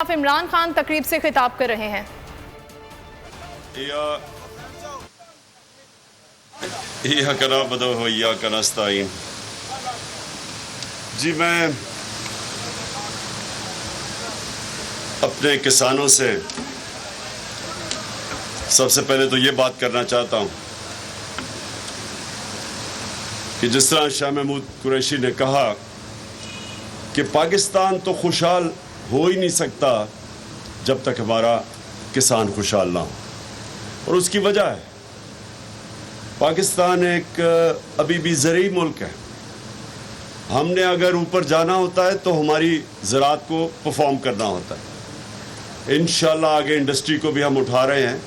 آپ عمران خان تقریب سے خطاب کر رہے ہیں۔ ایاک نعبد و ایاک نستعین۔ جی میں اپنے کسانوں سے سب سے پہلے تو یہ بات کرنا چاہتا ہوں کہ جس طرح شاہ محمود قریشی نے کہا کہ پاکستان تو خوشحال ہو ہی نہیں سکتا جب تک ہمارا کسان خوشحال نہ ہو، اور اس کی وجہ ہے پاکستان ایک ابھی بھی زرعی ملک ہے۔ ہم نے اگر اوپر جانا ہوتا ہے تو ہماری زراعت کو پرفارم کرنا ہوتا ہے۔ انشاءاللہ آگے انڈسٹری کو بھی ہم اٹھا رہے ہیں،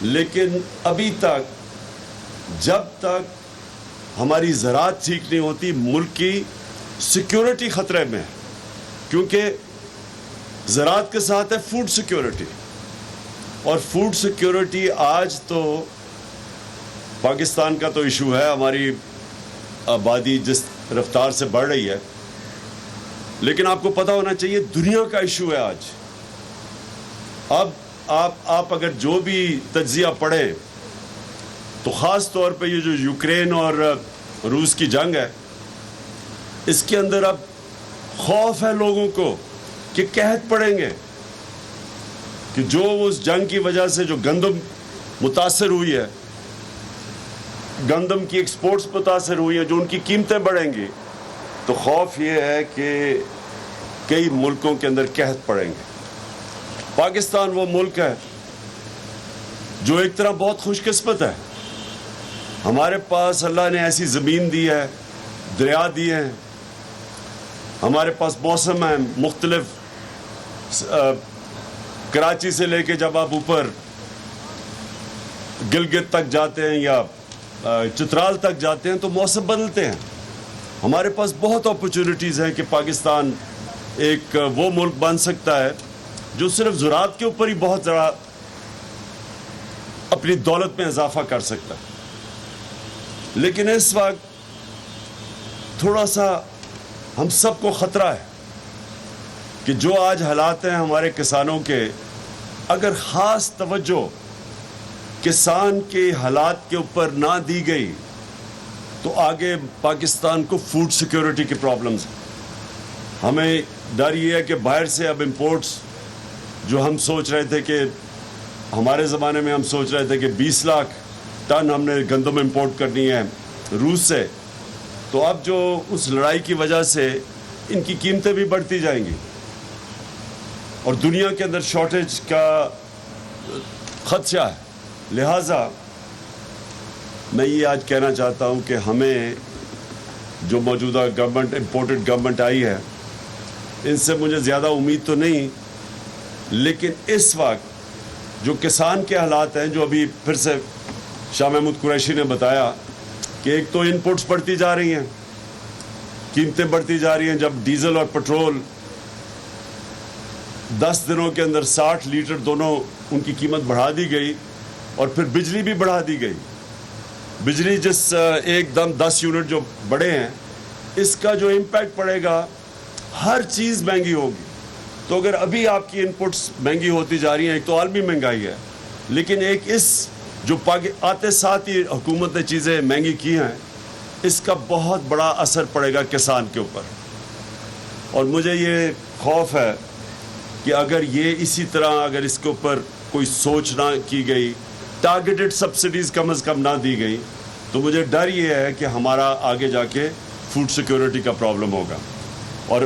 لیکن ابھی تک جب تک ہماری زراعت ٹھیک نہیں ہوتی ملک کی سیکیورٹی خطرے میں ہے، کیونکہ زراعت کے ساتھ ہے فوڈ سیکیورٹی، اور فوڈ سیکیورٹی آج تو پاکستان کا تو ایشو ہے، ہماری آبادی جس رفتار سے بڑھ رہی ہے، لیکن آپ کو پتہ ہونا چاہیے دنیا کا ایشو ہے آج۔ اب آپ اگر جو بھی تجزیہ پڑھیں تو خاص طور پہ یہ جو یوکرین اور روس کی جنگ ہے، اس کے اندر اب خوف ہے لوگوں کو کہ قحط پڑیں گے، کہ جو اس جنگ کی وجہ سے جو گندم متاثر ہوئی ہے، گندم کی ایکسپورٹس متاثر ہوئی ہیں، جو ان کی قیمتیں بڑھیں گی، تو خوف یہ ہے کہ کئی ملکوں کے اندر قحط پڑیں گے۔ پاکستان وہ ملک ہے جو ایک طرح بہت خوش قسمت ہے، ہمارے پاس اللہ نے ایسی زمین دی ہے، دریا دیے ہیں، ہمارے پاس موسم ہیں مختلف۔ کراچی سے لے کے جب آپ اوپر گلگت تک جاتے ہیں یا چترال تک جاتے ہیں تو موسم بدلتے ہیں۔ ہمارے پاس بہت اپرچونٹیز ہیں کہ پاکستان ایک وہ ملک بن سکتا ہے جو صرف زراعت کے اوپر ہی بہت ذرا اپنی دولت میں اضافہ کر سکتا ہے، لیکن اس وقت تھوڑا سا ہم سب کو خطرہ ہے کہ جو آج حالات ہیں ہمارے کسانوں کے، اگر خاص توجہ کسان کے حالات کے اوپر نہ دی گئی تو آگے پاکستان کو فوڈ سیکیورٹی کی پرابلمز ہیں۔ ہمیں ڈر یہ ہے کہ باہر سے اب امپورٹس جو ہم سوچ رہے تھے کہ ہمارے زمانے میں ہم سوچ رہے تھے کہ 20 لاکھ ٹن ہم نے گندم امپورٹ کرنی ہے روس سے، تو اب جو اس لڑائی کی وجہ سے ان کی قیمتیں بھی بڑھتی جائیں گی اور دنیا کے اندر شارٹیج کا خدشہ ہے۔ لہٰذا میں یہ آج کہنا چاہتا ہوں کہ ہمیں جو موجودہ گورنمنٹ امپورٹڈ گورنمنٹ آئی ہے، ان سے مجھے زیادہ امید تو نہیں، لیکن اس وقت جو کسان کے حالات ہیں، جو ابھی پھر سے شاہ محمود قریشی نے بتایا کہ ایک تو انپوٹس بڑھتی جا رہی ہیں، قیمتیں بڑھتی جا رہی ہیں۔ جب ڈیزل اور پٹرول 10 دنوں کے اندر 60 لیٹر دونوں ان کی قیمت بڑھا دی گئی، اور پھر بجلی بھی بڑھا دی گئی، بجلی جس ایک دم 10 یونٹ جو بڑھے ہیں، اس کا جو امپیکٹ پڑے گا، ہر چیز مہنگی ہوگی۔ تو اگر ابھی آپ کی انپٹس مہنگی ہوتی جا رہی ہیں، ایک تو عالمی مہنگائی ہے، لیکن ایک اس جو آتے ساتھ ہی حکومت نے چیزیں مہنگی کی ہیں، اس کا بہت بڑا اثر پڑے گا کسان کے اوپر۔ اور مجھے یہ خوف ہے کہ اگر یہ اسی طرح اگر اس کے اوپر کوئی سوچ نہ کی گئی، ٹارگیٹڈ سبسڈیز کم از کم نہ دی گئی، تو مجھے ڈر یہ ہے کہ ہمارا آگے جا کے فوڈ سیکیورٹی کا پرابلم ہوگا۔ اور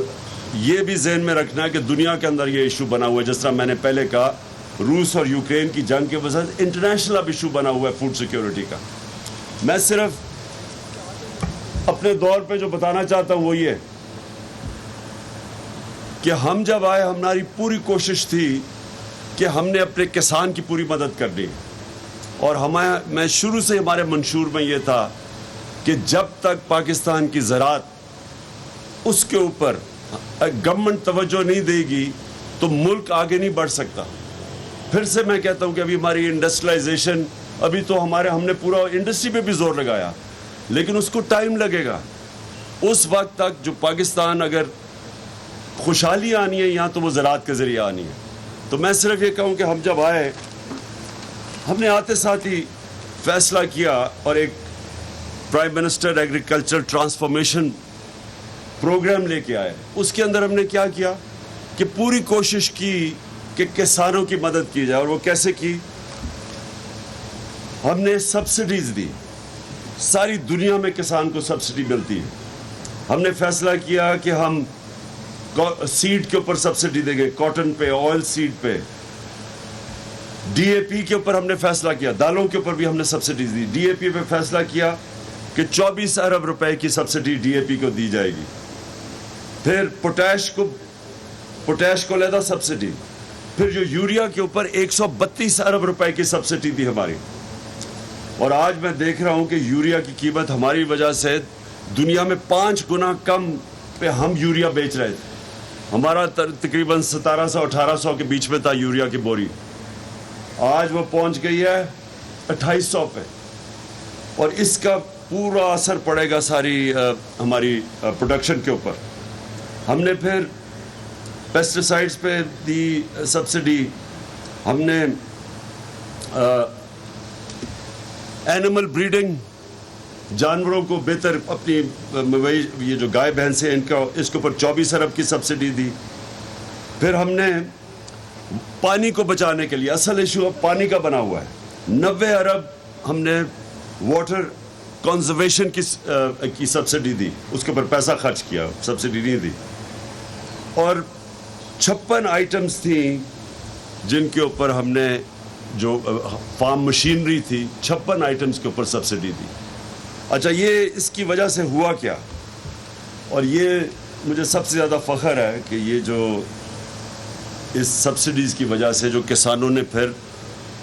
یہ بھی ذہن میں رکھنا ہے کہ دنیا کے اندر یہ ایشو بنا ہوا ہے، جس طرح میں نے پہلے کہا روس اور یوکرین کی جنگ کی وجہ سے انٹرنیشنل اب ایشو بنا ہوا ہے فوڈ سیکیورٹی کا۔ میں صرف اپنے دور پہ جو بتانا چاہتا ہوں وہ یہ کہ ہم جب آئے، ہماری پوری کوشش تھی کہ ہم نے اپنے کسان کی پوری مدد کرنی، اور میں شروع سے ہمارے منشور میں یہ تھا کہ جب تک پاکستان کی زراعت اس کے اوپر گورنمنٹ توجہ نہیں دے گی تو ملک آگے نہیں بڑھ سکتا۔ پھر سے میں کہتا ہوں کہ ابھی ہماری انڈسٹریلائزیشن، ابھی تو ہم نے پورا انڈسٹری پہ بھی زور لگایا، لیکن اس کو ٹائم لگے گا۔ اس وقت تک جو پاکستان اگر خوشحالی آنی ہے یہاں تو وہ زراعت کے ذریعے آنی ہے. تو میں صرف یہ کہوں کہ ہم جب آئے ہم نے آتے ساتھ ہی فیصلہ کیا اور ایک prime minister agriculture transformation programme لے کے آئے. اس کے اندر ہم نے کیا کیا کہ پوری کوشش کی کہ کسانوں کی مدد کی جائے. اور وہ کیسے کی؟ ہم نے سبسڈیز دی. ساری دنیا میں کسان کو سبسڈی ملتی ہے. ہم نے فیصلہ کیا کہ ہم سیڈ کے اوپر سبسڈی دیں گے, کاٹن پہ, آئل سیڈ پہ, ڈی اے پی کے اوپر ہم نے فیصلہ کیا. دالوں کے اوپر بھی ہم نے سبسڈیز دی. ڈی اے پی پہ فیصلہ کیا کہ 24 ارب روپے کی سبسڈی ڈی اے پی کو دی جائے گی. پھر پوٹیش کو علیحدہ سبسڈی. پھر جو یوریا کے اوپر 132 ارب روپے کی سبسڈی تھی ہماری. اور آج میں دیکھ رہا ہوں کہ یوریا کی قیمت ہماری وجہ سے دنیا میں 5 گنا کم پہ ہم یوریا بیچ رہے تھے. ہمارا تقریباً 1700-1800 کے بیچ میں تھا یوریا کی بوری. آج وہ پہنچ گئی ہے 2800 پہ. اور اس کا پورا اثر پڑے گا ساری ہماری پروڈکشن کے اوپر. ہم نے پھر پیسٹیسائڈز پہ دی سبسڈی. ہم نے اینیمل بریڈنگ, جانوروں کو بہتر اپنی یہ جو گائے بھینس ہیں ان کا, اس کے اوپر 24 ارب کی سبسڈی دی. پھر ہم نے پانی کو بچانے کے لیے, اصل ایشو اب پانی کا بنا ہوا ہے, 90 ارب ہم نے واٹر کنزرویشن کی سبسڈی دی. اس کے اوپر پیسہ خرچ کیا, سبسڈی نہیں دی. اور 56 آئٹمز تھیں جن کے اوپر ہم نے, جو فارم مشینری تھی, 56 آئٹمز کے اوپر سبسڈی دی. اچھا, یہ اس کی وجہ سے ہوا کیا؟ اور یہ مجھے سب سے زیادہ فخر ہے کہ یہ جو اس سبسڈیز کی وجہ سے جو کسانوں نے پھر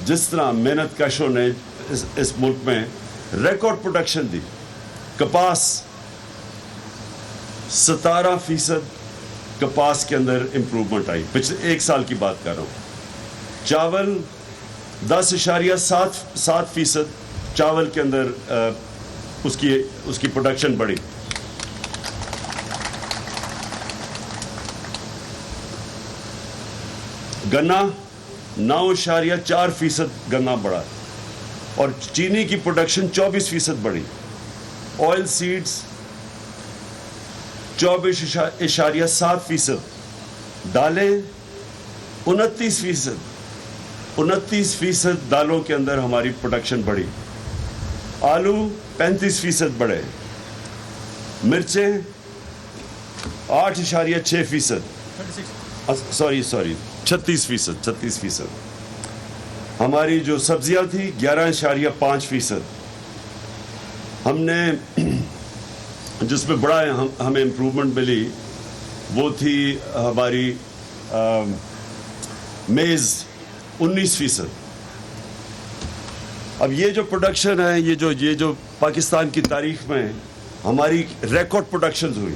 جس طرح محنت کشوں نے اس ملک میں ریکارڈ پروڈکشن دی. کپاس 17% کپاس کے اندر امپروومنٹ آئی, پچھلے 1 سال کی بات کر رہا ہوں. چاول 10.7% چاول کے اندر اس کی پروڈکشن بڑھی. گنا 9.4% گنا بڑھا. اور چینی کی پروڈکشن 24% بڑھی. Oil seeds 24.7%. دالیں 29% دالوں کے اندر ہماری پروڈکشن بڑھی. آلو 35% بڑھے. مرچیں 8.6%. سوری 36%. ہماری جو سبزیاں تھیں 11.5%. ہم نے جس میں بڑا ہمیں امپروومنٹ ملی وہ تھی ہماری میز 19%. اب یہ جو پروڈکشن ہے, یہ جو پاکستان کی تاریخ میں ہماری ریکارڈ پروڈکشنز ہوئی.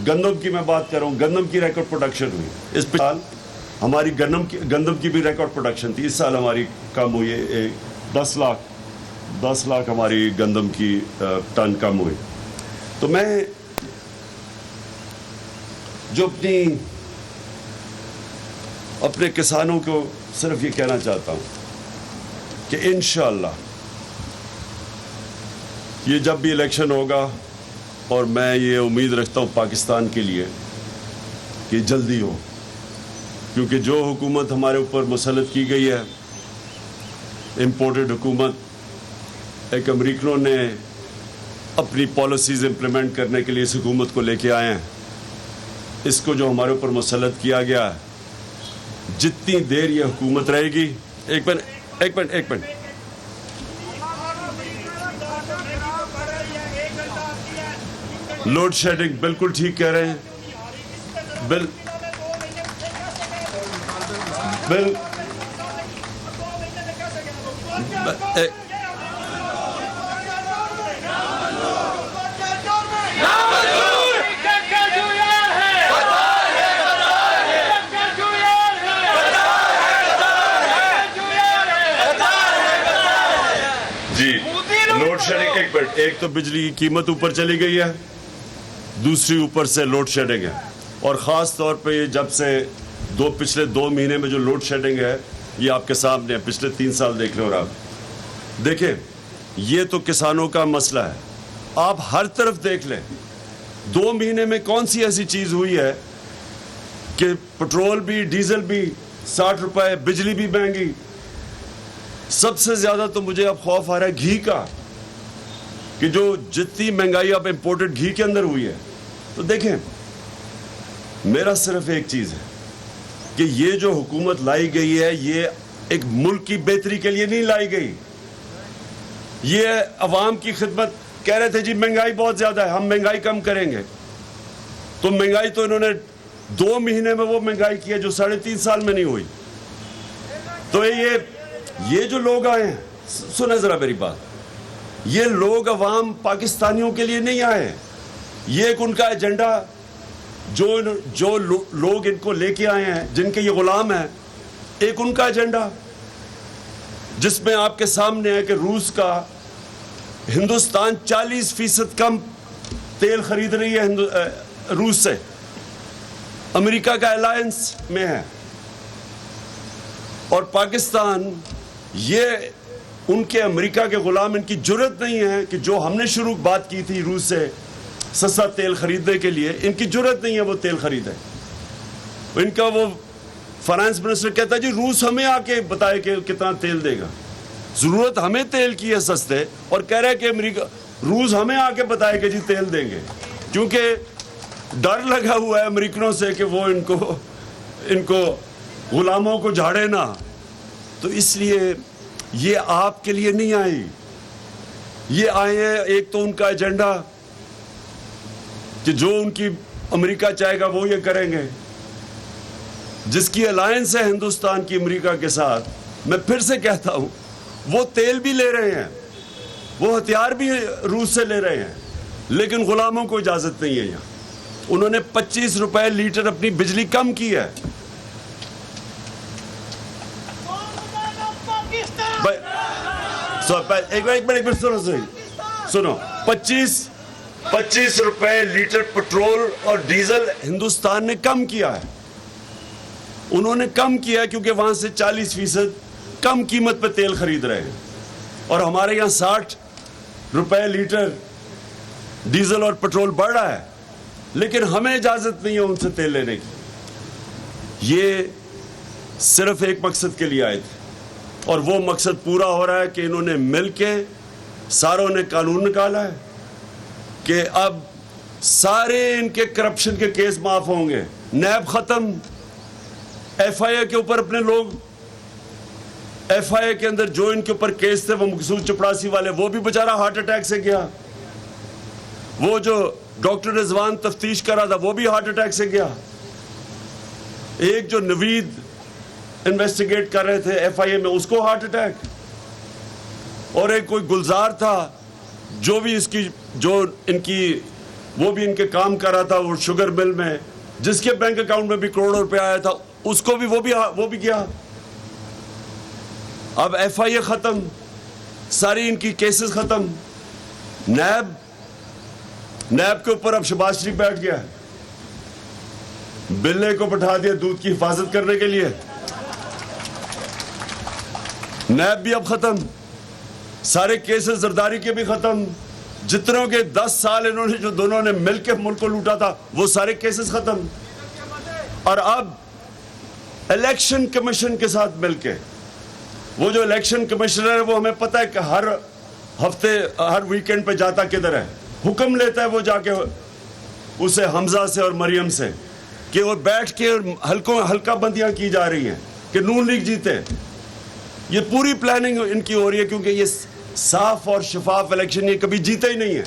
گندم کی میں بات کر رہا ہوں, گندم کی ریکارڈ پروڈکشن ہوئی. اس سال ہماری گندم کی بھی ریکارڈ پروڈکشن تھی. اس سال ہماری کم ہوئی ہے, 10 لاکھ ہماری گندم کی ٹن کم ہوئی. تو میں جو اپنے کسانوں کو صرف یہ کہنا چاہتا ہوں کہ انشاءاللہ یہ جب بھی الیکشن ہوگا, اور میں یہ امید رکھتا ہوں پاکستان کے لیے کہ جلدی ہو, کیونکہ جو حکومت ہمارے اوپر مسلط کی گئی ہے, امپورٹڈ حکومت, ایک امریکنوں نے اپنی پالیسیز امپلیمنٹ کرنے کے لیے اس حکومت کو لے کے آئے ہیں. اس کو جو ہمارے اوپر مسلط کیا گیا ہے, جتنی دیر یہ حکومت رہے گی, ایک منٹ لوڈ شیڈنگ, بالکل ٹھیک کہہ رہے ہیں. جی, لوڈ شیڈنگ, ایک تو بجلی کی قیمت اوپر چلی گئی ہے, دوسری اوپر سے لوڈ شیڈنگ ہے. اور خاص طور پہ یہ جب سے پچھلے 2 مہینے میں جو لوڈ شیڈنگ ہے یہ آپ کے سامنے ہے. پچھلے 3 سال دیکھ لیں اور آپ دیکھیں یہ تو کسانوں کا مسئلہ ہے. آپ ہر طرف دیکھ لیں 2 مہینے میں کون سی ایسی چیز ہوئی ہے کہ پٹرول بھی ڈیزل بھی 60 روپے, بجلی بھی مہنگی. سب سے زیادہ تو مجھے اب خوف آ رہا ہے گھی کا, کہ جو جتنی مہنگائی اب امپورٹڈ گھی کے اندر ہوئی ہے. تو دیکھیں میرا صرف ایک چیز ہے کہ یہ جو حکومت لائی گئی ہے یہ ایک ملک کی بہتری کے لیے نہیں لائی گئی. یہ عوام کی خدمت. کہہ رہے تھے جی مہنگائی بہت زیادہ ہے, ہم مہنگائی کم کریں گے. تو مہنگائی تو انہوں نے 2 مہینے میں وہ مہنگائی کی ہے جو 3.5 سال میں نہیں ہوئی. تو یہ جو لوگ آئے ہیں, سنیں ذرا میری بات, یہ لوگ عوام پاکستانیوں کے لیے نہیں آئے. یہ ایک ان کا ایجنڈا, جو لوگ ان کو لے کے آئے ہیں, جن کے یہ غلام ہیں, ایک ان کا ایجنڈا جس میں آپ کے سامنے ہے کہ روس کا ہندوستان 40% کم تیل خرید رہی ہے روس سے. امریکہ کا الائنس میں ہے, اور پاکستان یہ ان کے امریکہ کے غلام, ان کی جرت نہیں ہے کہ جو ہم نے شروع بات کی تھی روس سے سستا تیل خریدنے کے لیے, ان کی جرت نہیں ہے وہ تیل خریدے. ان کا وہ فائنانس منسٹر کہتا ہے جی روس ہمیں آ کے بتائے کہ کتنا تیل دے گا. ضرورت ہمیں تیل کی ہے سستے, اور کہہ رہے کہ روس ہمیں آ کے بتائے کہ جی تیل دیں گے, کیونکہ ڈر لگا ہوا ہے امریکنوں سے کہ وہ ان کو غلاموں کو جھاڑے نہ. تو اس لیے یہ آپ کے لیے نہیں آئی, یہ آئے ہیں ایک تو ان کا ایجنڈا کہ جو ان کی امریکہ چاہے گا وہ یہ کریں گے. جس کی الائنس ہے ہندوستان کی امریکہ کے ساتھ, میں پھر سے کہتا ہوں وہ تیل بھی لے رہے ہیں, وہ ہتھیار بھی روس سے لے رہے ہیں, لیکن غلاموں کو اجازت نہیں ہے. یہاں انہوں نے 25 روپے لیٹر اپنی بجلی کم کی ہے. ایک منٹ سنو, 25 روپے لیٹر پٹرول اور ڈیزل ہندوستان نے کم کیا ہے. انہوں نے کم کیا ہے کیونکہ وہاں سے 40% کم قیمت پہ تیل خرید رہے ہیں, اور ہمارے یہاں 60 روپے لیٹر ڈیزل اور پٹرول بڑھ رہا ہے, لیکن ہمیں اجازت نہیں ہے ان سے تیل لینے کی. یہ صرف ایک مقصد کے لیے آئے تھے, اور وہ مقصد پورا ہو رہا ہے کہ انہوں نے مل کے ساروں نے قانون نکالا ہے کہ اب سارے ان کے کرپشن کے کیس معاف ہوں گے. نیب ختم, ایف آئی اے کے اوپر اپنے لوگ, ایف آئی اے کے اندر جو ان کے اوپر کیس تھے وہ مقصود چپڑاسی والے, وہ بھی بیچارہ ہارٹ اٹیک سے گیا. وہ جو ڈاکٹر رضوان تفتیش کر رہا تھا وہ بھی ہارٹ اٹیک سے گیا. ایک جو نوید انویسٹیگیٹ کر رہے تھے ایف آئی اے میں, اس کو ہارٹ اٹیک. اور ایک کوئی گلزار تھا جو بھی وہ بھی ان کے کام کر رہا تھا وہ شوگر مل میں, جس کے بینک اکاؤنٹ میں بھی کروڑوں روپے آیا تھا, اس کو بھی وہ بھی گیا. اب ایف آئی اے ختم, ساری ان کی کیسز ختم. نیب کے اوپر اب شہباز شریف بیٹھ گیا, بلے کو بٹھا دیا دودھ کی حفاظت کرنے کے لیے. نیب بھی اب ختم, سارے کیسز زرداری کے بھی ختم. جتنوں کے 10 سال انہوں نے جو دونوں نے مل کے ملک کو لوٹا تھا وہ سارے کیسز ختم. اور اب الیکشن کمیشن کے ساتھ مل کے, وہ جو الیکشن کمیشنر ہے وہ ہمیں پتہ ہے کہ ہر ہفتے ہر ویکینڈ پہ جاتا کدھر ہے, حکم لیتا ہے وہ جا کے اسے حمزہ سے اور مریم سے کہ وہ بیٹھ کے ہلکا بندیاں کی جا رہی ہیں کہ نون لیگ جیتے. یہ پوری پلاننگ ان کی ہو رہی ہے کیونکہ یہ صاف اور شفاف الیکشن یہ کبھی جیتے ہی نہیں ہے.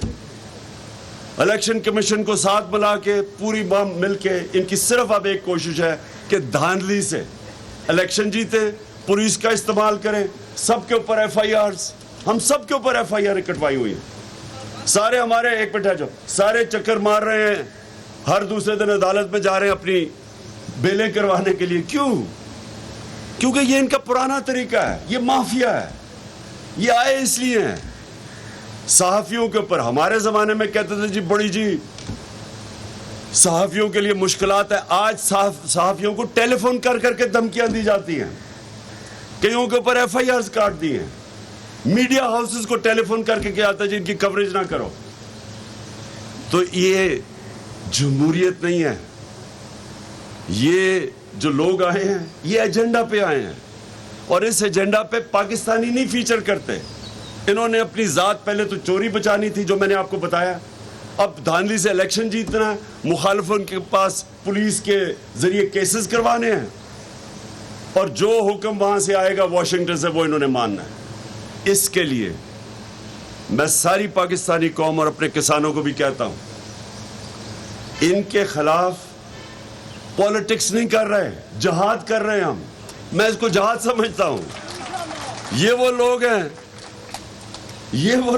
الیکشن کمیشن کو ساتھ ملا کے پوری مل کے ان کی صرف اب ایک کوشش ہے کہ دھاندلی سے الیکشن جیتے, پولیس کا استعمال کریں. سب کے اوپر ایف آئی آرز, ہم سب کے اوپر ایف آئی آر کٹوائی ہوئی ہیں. سارے ہمارے ایک منٹ ہے جو سارے چکر مار رہے ہیں, ہر دوسرے دن عدالت میں جا رہے ہیں اپنی بیلیں کروانے کے لیے. کیوں؟ کیونکہ یہ ان کا پرانا طریقہ ہے, یہ مافیا ہے. یہ آئے اس لیے ہیں صحافیوں کے اوپر. ہمارے زمانے میں کہتے تھے جی بڑی جی صحافیوں کے لیے مشکلات ہے. آج صحافیوں کو ٹیلی فون کر کر کے دھمکیاں دی جاتی ہیں, کئیوں کے اوپر ایف آئی آرز کاٹ دی ہیں. میڈیا ہاؤسز کو ٹیلی فون کر کے کیا آتا ہے جن کی کوریج نہ کرو. تو یہ جمہوریت نہیں ہے. یہ جو لوگ آئے ہیں یہ ایجنڈا پہ آئے ہیں, اور اس ایجنڈا پہ پاکستانی نہیں فیچر کرتے. انہوں نے اپنی ذات پہلے تو چوری بچانی تھی, جو میں نے آپ کو بتایا. اب دھاندلی سے الیکشن جیتنا ہے, مخالفوں کے پاس پولیس کے ذریعے کیسز کروانے ہیں, اور جو حکم وہاں سے آئے گا واشنگٹن سے وہ انہوں نے ماننا ہے. اس کے لیے میں ساری پاکستانی قوم اور اپنے کسانوں کو بھی کہتا ہوں, ان کے خلاف پالیٹکس نہیں کر رہے, جہاد کر رہے ہیں ہم. میں اس کو جہاد سمجھتا ہوں. یہ وہ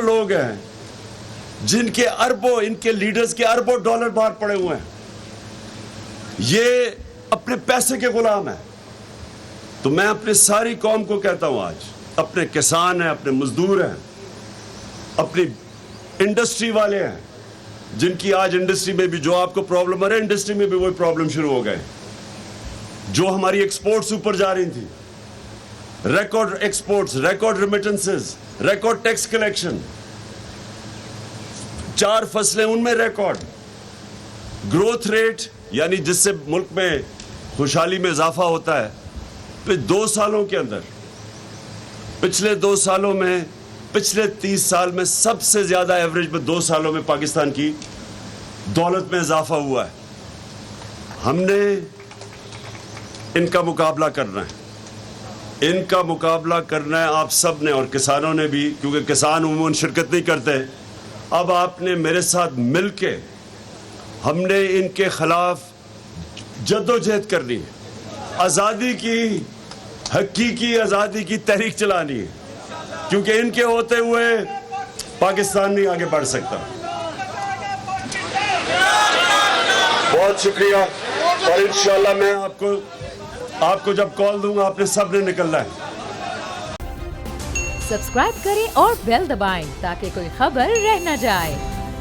لوگ ہیں جن کے اربوں, ان کے لیڈرز کے اربوں ڈالر باہر پڑے ہوئے ہیں. یہ اپنے پیسے کے غلام ہیں. تو میں اپنے ساری قوم کو کہتا ہوں, آج اپنے کسان ہیں, اپنے مزدور ہیں, اپنی انڈسٹری والے ہیں, جن کی آج انڈسٹری میں بھی جو آپ کو پرابلم آ رہا ہے, انڈسٹری میں بھی وہی پرابلم شروع ہو گئے. جو ہماری ایکسپورٹس اوپر جا رہی تھی, record exports, record remittances, record tax collection, 4 فصلیں ان میں ریکارڈ گروتھ ریٹ, یعنی جس سے ملک میں خوشحالی میں اضافہ ہوتا ہے. پھر 2 سالوں کے اندر, پچھلے 2 سالوں میں, پچھلے 30 سال میں سب سے زیادہ ایوریج میں 2 سالوں میں پاکستان کی دولت میں اضافہ ہوا ہے. ہم نے ان کا مقابلہ کرنا ہے, آپ سب نے, اور کسانوں نے بھی, کیونکہ کسان عموماً شرکت نہیں کرتے. اب آپ نے میرے ساتھ مل کے ہم نے ان کے خلاف جدوجہد کرنی ہے. آزادی کی, حقیقی آزادی کی تحریک چلانی ہے, کیونکہ ان کے ہوتے ہوئے پاکستان نہیں آگے بڑھ سکتا. بہت شکریہ, اور انشاءاللہ میں آپ کو جب کال دوں گا آپ نے سب نے نکلنا ہے. سبسکرائب کریں اور بیل دبائیں تاکہ کوئی خبر رہ نہ جائے.